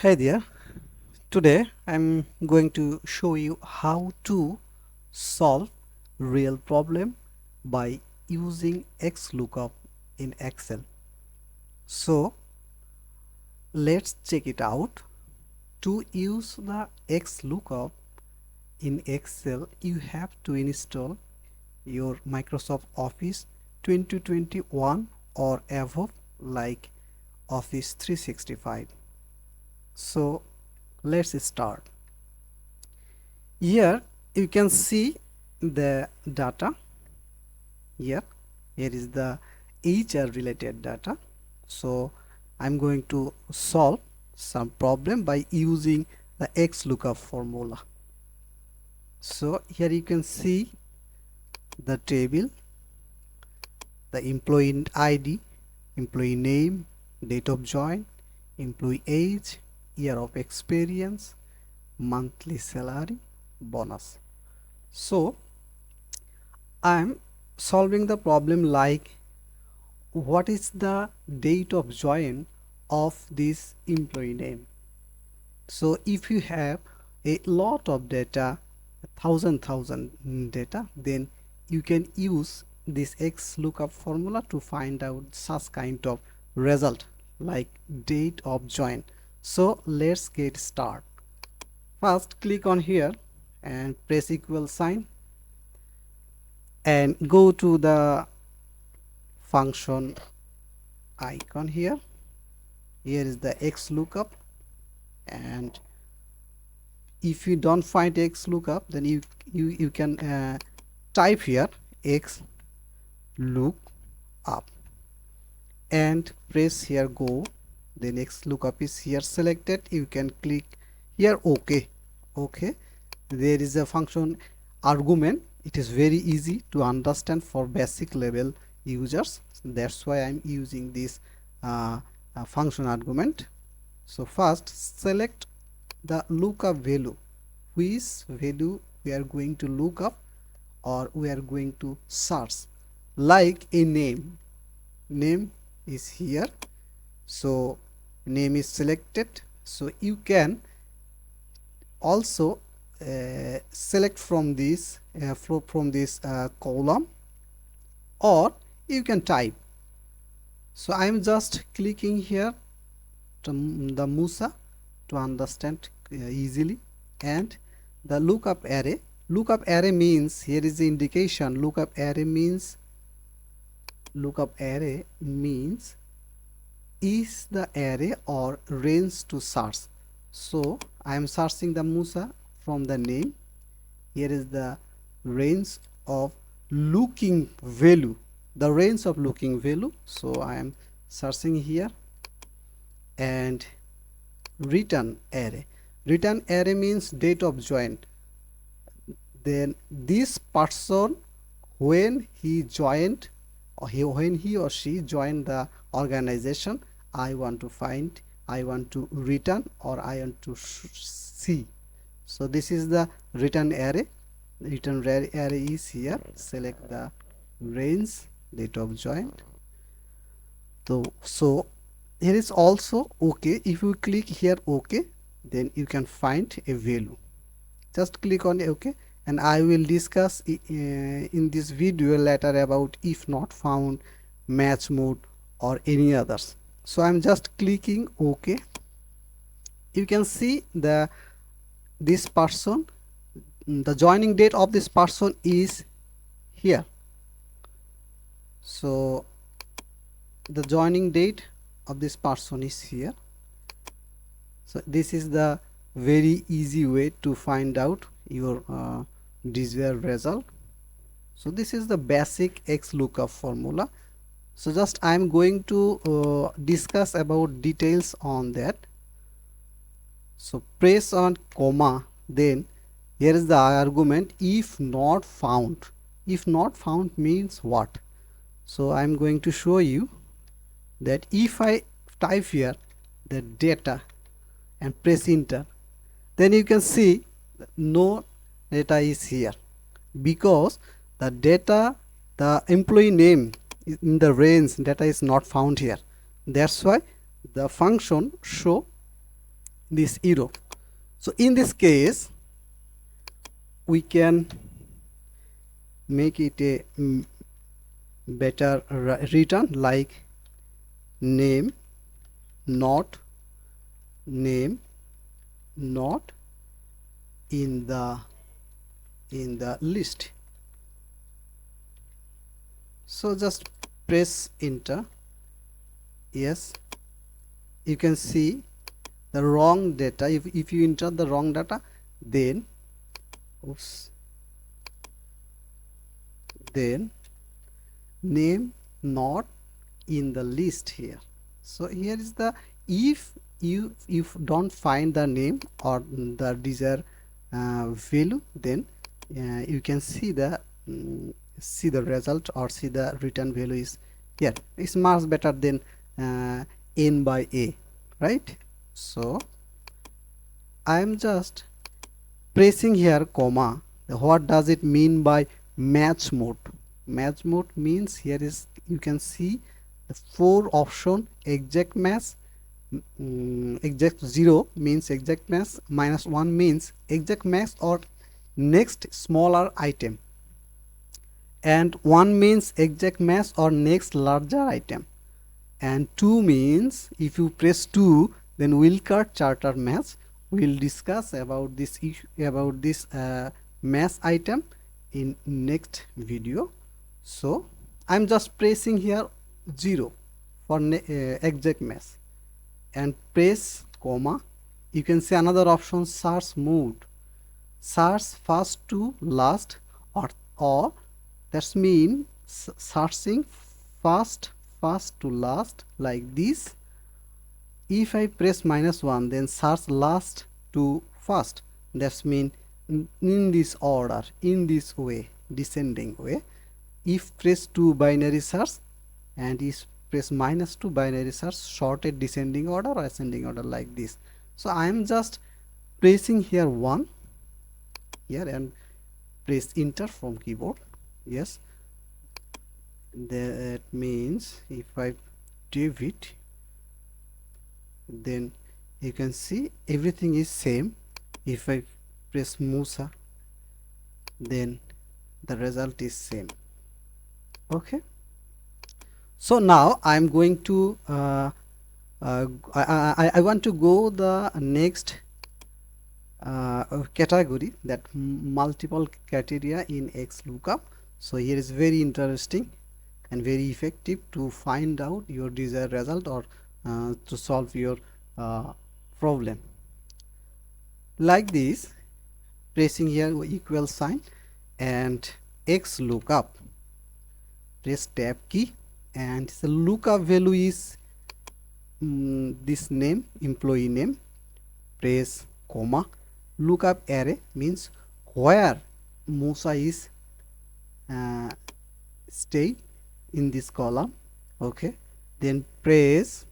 Hey there, today I'm going to show you how to solve real problem by using Xlookup in Excel. So let's check it out. To use the Xlookup in Excel, you have to install your Microsoft Office 2021 or above, like Office 365. So let's start. Here you can see the data. Here is the HR related data. So I'm going to solve some problem by using the Xlookup formula. So here you can see the table, the employee ID, employee name, date of join, employee age, year of experience, monthly salary, bonus. So I'm solving the problem like, what is the date of join of this employee name? So if you have a lot of data, thousand data, then you can use this Xlookup formula to find out such kind of result like date of join. So let's get started. First click on here and press equal sign and go to the function icon here. Here is the Xlookup, and if you don't find Xlookup, then you can type here Xlookup and press here go. Then Xlookup is here selected. You can click here OK. There is a function argument. It is very easy to understand for basic level users. That's why I'm using this function argument. So first select the lookup value, which value we are going to look up or we are going to search. Like a name is here, so name is selected. So you can also select from this column, or you can type. So I'm just clicking here to the Musa to understand easily. And the lookup array means, here is the indication, lookup array means is the array or range to search. So I am searching the Musa from the name. Here is the range of looking value, so I am searching here. And return array means date of join. Then this person, when he joined, or when he or she joined the organization, I want to return, or I want to see. So this is the return array. Array is here. Select the range, date of join. So here is also OK. If you click here OK, then you can find a value. Just click on OK, and I will discuss in this video later about if not found, match mode, or any others. So I'm just clicking OK. You can see this person, the joining date of this person is here. So the joining date of this person is here. So this is the very easy way to find out your desired result. So this is the basic Xlookup formula. So just I'm going to discuss about details on that. So press on comma, then here is the argument if not found. If not found means what? So I'm going to show you that if I type here the data and press enter, then you can see no data is here, because the employee name in the range data is not found here. That's why the function show this error. So in this case we can make it a better return like name not in the list. So just press enter. Yes, you can see the wrong data. If you enter the wrong data, then name not in the list here. So here is the, if you don't find the name or the desired value, then you can see the result or see the return value is here. It's much better than n by a, right? So I am just pressing here comma. What does it mean by match mode? Match mode means here is, you can see the 4 option: exact match, exact 0 means exact match, -1 means exact match or next smaller item, and 1 means exact match or next larger item, and 2 means if you press 2 then VLOOKUP charter match. We'll discuss about this issue, about this match item in next video. So I'm just pressing here 0 for exact match and press comma. You can see another option, search mode, search first to last, or that's mean searching first to last like this. If I press -1 then search last to first, that's mean in this order, in this way, descending way. If press 2 binary search, and if press -2 binary search, sorted descending order or ascending order like this. So I am just pressing here 1 here and press enter from keyboard. Yes, that means if I save it, then you can see everything is same. If I press Musa, then the result is same. Okay, so now I'm going to I want to go the next category, that multiple criteria in Xlookup. So here is very interesting and very effective to find out your desired result or to solve your problem like this. Pressing here equal sign and Xlookup, press tab key, and the lookup value is this name, employee name, press comma. Lookup array means where Musa is stay in this column. Okay, then press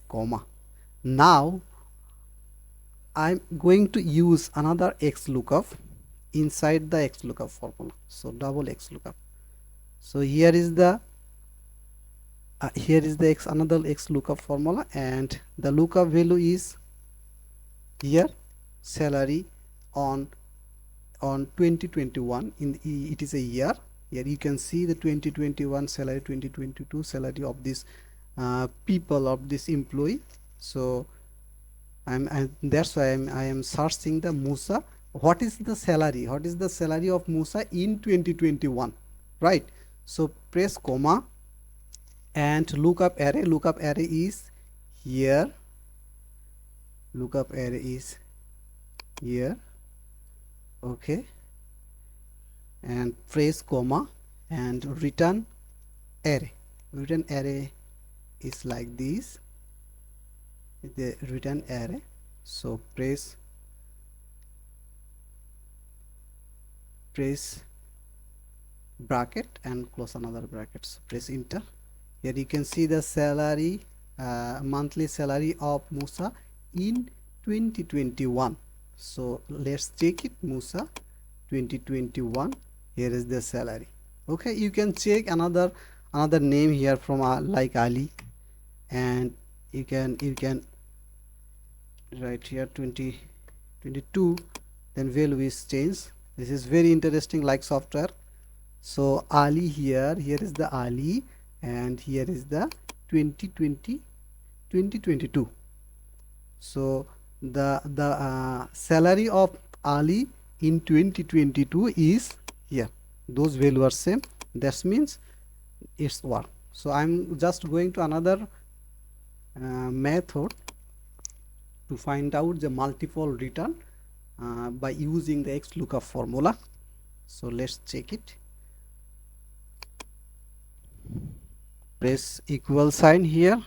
comma. Now I'm going to use another Xlookup inside the Xlookup formula. So double Xlookup. So here is the another Xlookup formula, and the lookup value is here salary on 2021. It is a year. Here you can see the 2021 salary, 2022 salary of this people, of this employee. So that's why I am searching the Musa. What is the salary? What is the salary of Musa in 2021? Right. So press comma and lookup array. Lookup array is here. Lookup array is here. Okay. And press comma and return array. Return array is like this, the return array. So press bracket and close another bracket. So press enter. Here you can see the salary, monthly salary of Musa in 2021. So let's check it. Musa 2021, here is the salary. Okay, you can check another name here from like Ali, and you can right here 2022, then value is changed. This is very interesting like software. So Ali, here is the Ali, and here is the 2022. So the salary of Ali in 2022 is here. Those values are same. That means it's work. So I'm just going to another method to find out the multiple return by using the Xlookup formula. So let's check it. Press equal sign here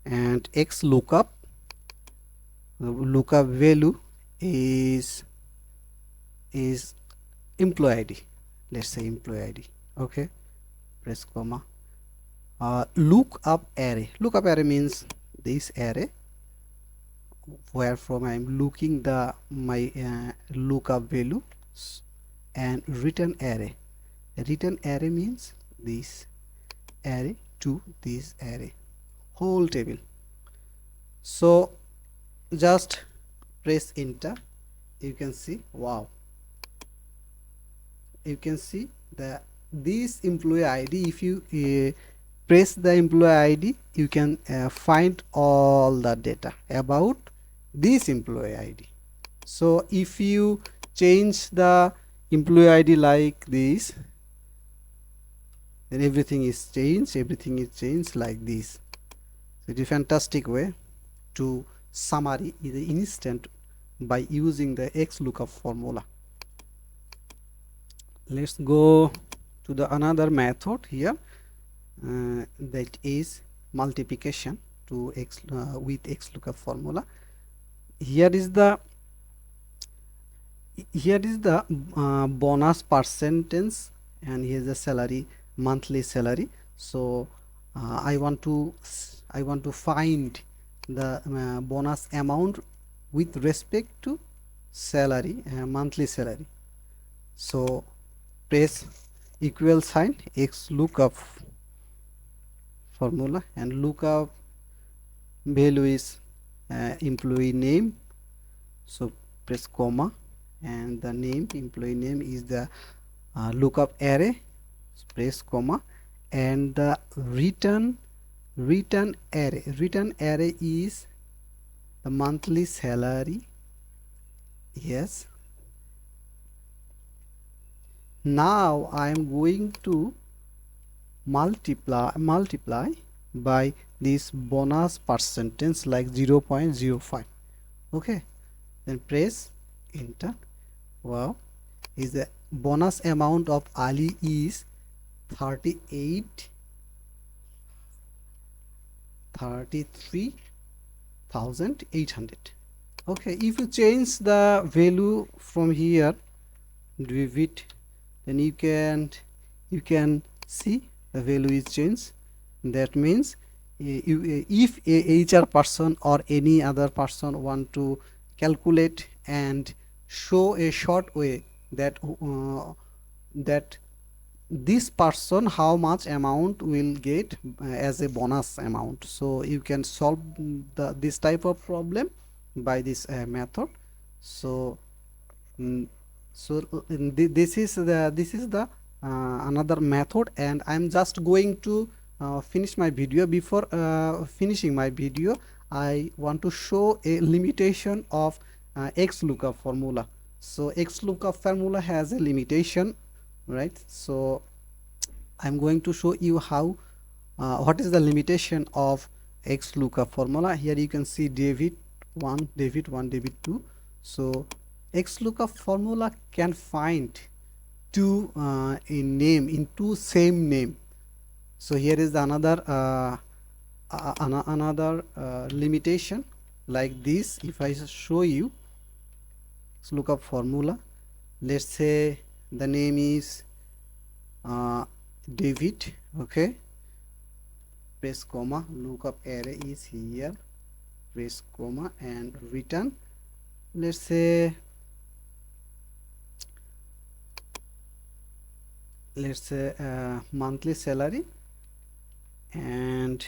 and Xlookup. Lookup value is employee ID. Let's say employee ID. Okay. Press comma. Lookup array. Lookup array means this array where from I am looking the my lookup value, and return array. Return array means this array to this array, whole table. So just press enter. You can see, wow, you can see the this employee ID. If you press the employee ID, you can find all the data about this employee ID. So if you change the employee ID like this, then everything is changed like this. So it is a fantastic way to summary in the instant by using the Xlookup formula. Let's go to the another method here, that is multiplication to with Xlookup formula. Here is the bonus percentage, and here is the salary, monthly salary. So I want to find the bonus amount with respect to salary, monthly salary. So press equal sign Xlookup formula, and lookup value is employee name. So press comma, and the name, employee name, is the lookup array. Press comma, and the return array is the monthly salary. Yes. Now I am going to multiply by this bonus percentage like 0.05. okay, then press enter. Wow, is the bonus amount of Ali is 33,800. okay, if you change the value from here, leave it, then you can see the value is changed. That means if a HR person or any other person want to calculate and show a short way that this person how much amount will get as a bonus amount, so you can solve this type of problem by this method. So this is the another method, and I'm just going to finish my video. Before finishing my video, I want to show a limitation of Xlookup formula. So Xlookup formula has a limitation, right? So I'm going to show you how what is the limitation of Xlookup formula. Here you can see David 1, David 2. So Xlookup formula can find two in name, in two same name. So here is another limitation like this. If I show you Xlookup formula, let's say the name is David. okay, press comma, lookup array is here, press comma, and return, let's say monthly salary and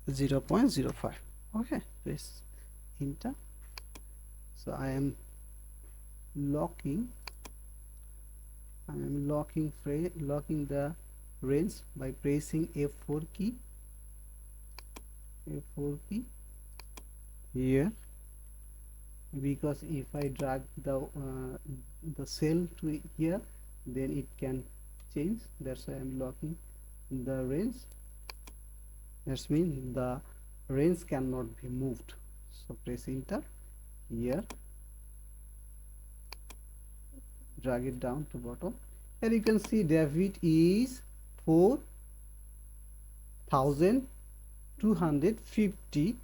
0.05. okay, enter. So I am locking the range by pressing F4 key here, because if I drag the cell to here, then it can change. That's why I'm locking the range. That means the range cannot be moved. So press enter here, drag it down to bottom, and you can see David is 4,250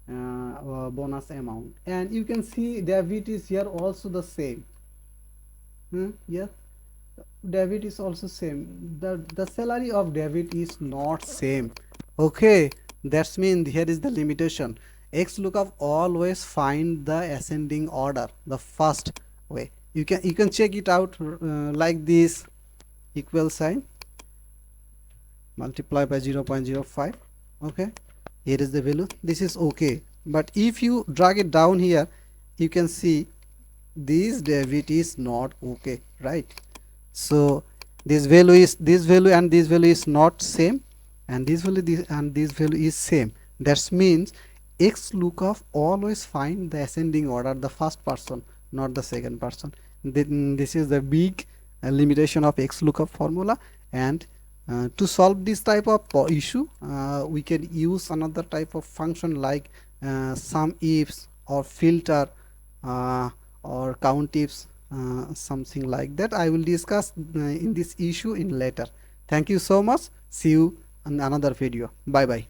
bonus amount, and you can see David is here also the same. Yeah, David is also same. The salary of David is not same. Okay, that's mean here is the limitation. Xlookup always find the ascending order, the first way. You can check it out like this, equal sign, multiply by 0.05. okay, here is the value. This is okay, but if you drag it down here, you can see this David is not okay, right? So this value and this value is not same, and this value is same. That means Xlookup always find the ascending order, the first person, not the second person. This is the big limitation of Xlookup formula. And to solve this type of issue, we can use another type of function like sum ifs or filter or count ifs, something like that. I will discuss in this issue in later. Thank you so much. See you in another video. Bye bye.